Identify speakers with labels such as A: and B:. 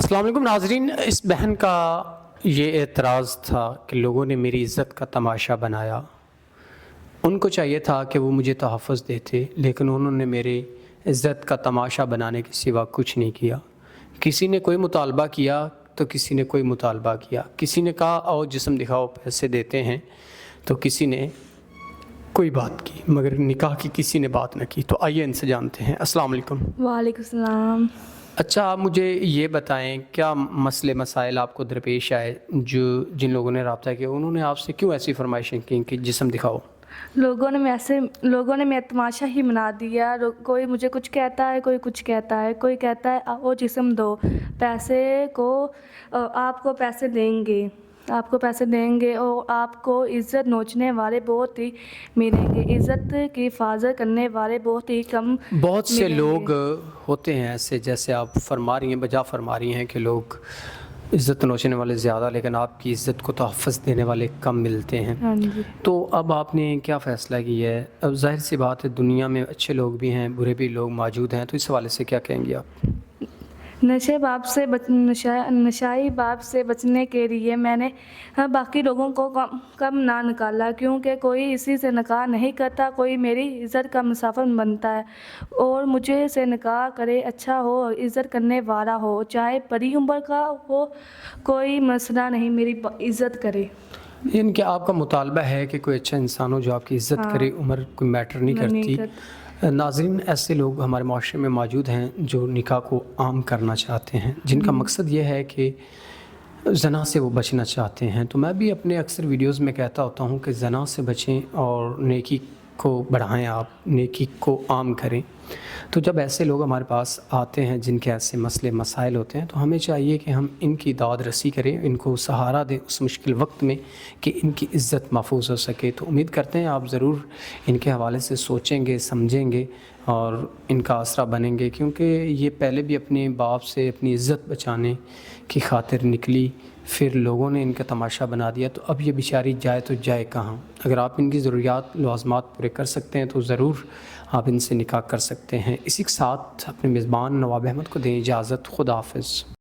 A: अस्सलाम वालेकुम नाज़रीन। इस बहन का ये एतराज़ था कि लोगों ने मेरी इज़्ज़त का तमाशा बनाया। उनको चाहिए था कि वो मुझे तहफ़्फ़ुज़ देते, लेकिन उन्होंने मेरी इज़्ज़त का तमाशा बनाने के सिवा कुछ नहीं किया। किसी ने कोई मुतालबा किया तो किसी ने कोई मुतालबा किया। किसी ने कहा आओ जिस्म दिखाओ पैसे देते हैं, तो किसी ने कोई बात की, मगर निकाह की किसी ने बात न की। तो आइए इनसे जानते हैं। अस्सलाम वालेकुम।
B: वालेकुम सलाम।
A: अच्छा, आप मुझे ये बताएं, क्या मसले मसाइल आपको दरपेश आए जो जिन लोगों ने रब्ता किया, उन्होंने आपसे क्यों ऐसी फरमाइशें की कि जिस्म दिखाओ?
B: लोगों ने मेरा तमाशा ही बना दिया। कोई मुझे कुछ कहता है, कोई कुछ कहता है, कोई कहता है आओ जिस्म दो, पैसे को आपको पैसे देंगे और आपको इज़्ज़त नोचने वाले बहुत ही मिलेंगे, इज़्ज़त की हिफाजत करने वाले बहुत ही कम
A: बहुत से
B: मिलेंगे।
A: लोग होते हैं ऐसे, जैसे आप फरमा रही हैं, बजा फरमा रही हैं कि लोग इज़्ज़त नोचने वाले ज़्यादा, लेकिन आपकी इज़्ज़त को तहफ़्फ़ुज़ देने वाले कम मिलते हैं।
B: हाँ जी।
A: तो अब आपने क्या फ़ैसला किया है? अब ज़ाहिर सी बात है, दुनिया में अच्छे लोग भी हैं, बुरे भी लोग मौजूद हैं, तो इस हवाले से क्या कहेंगी आप?
B: नशाई बाप से बचने के लिए मैंने बाकी लोगों को कम ना निकाला, क्योंकि कोई इसी से निकाह नहीं करता, कोई मेरी इज़्ज़त का मुसाफिर बनता है। और मुझे से निकाह करे अच्छा हो, इज़्ज़त करने वाला हो, चाहे बड़ी उम्र का हो, कोई मसला नहीं, मेरी इज़्ज़त करे।
A: इनके आपका मुतालबा है कि कोई अच्छा इंसान हो जो आपकी इज़्ज़त करे, उम्र कोई मैटर नहीं करती। नाज़रीन, ऐसे लोग हमारे माशरे में मौजूद हैं जो निकाह को आम करना चाहते हैं, जिनका मकसद ये है कि ज़ना से वो बचना चाहते हैं। तो मैं भी अपने अक्सर वीडियोज़ में कहता होता हूँ कि ज़ना से बचें और नेकी को बढ़ाएं, आप नेकी को आम करें। तो जब ऐसे लोग हमारे पास आते हैं जिनके ऐसे मसले मसाइल होते हैं, तो हमें चाहिए कि हम इनकी दाद रसी करें, इनको सहारा दें उस मुश्किल वक्त में कि इनकी इज़्ज़त महफूज हो सके। तो उम्मीद करते हैं आप ज़रूर इनके हवाले से सोचेंगे, समझेंगे और इनका आसरा बनेंगे, क्योंकि ये पहले भी अपने बाप से अपनी इज़्ज़त बचाने की खातिर निकली, फिर लोगों ने इनका तमाशा बना दिया। तो अब ये बेचारी जाए तो जाए कहाँ? अगर आप इनकी ज़रूरियात लवाज़मात पूरे कर सकते हैं तो ज़रूर आप इनसे निकाह कर सकते हैं। इसी के साथ अपने मेज़बान नवाब अहमद को दें इजाज़त। खुदा हाफ़िज़।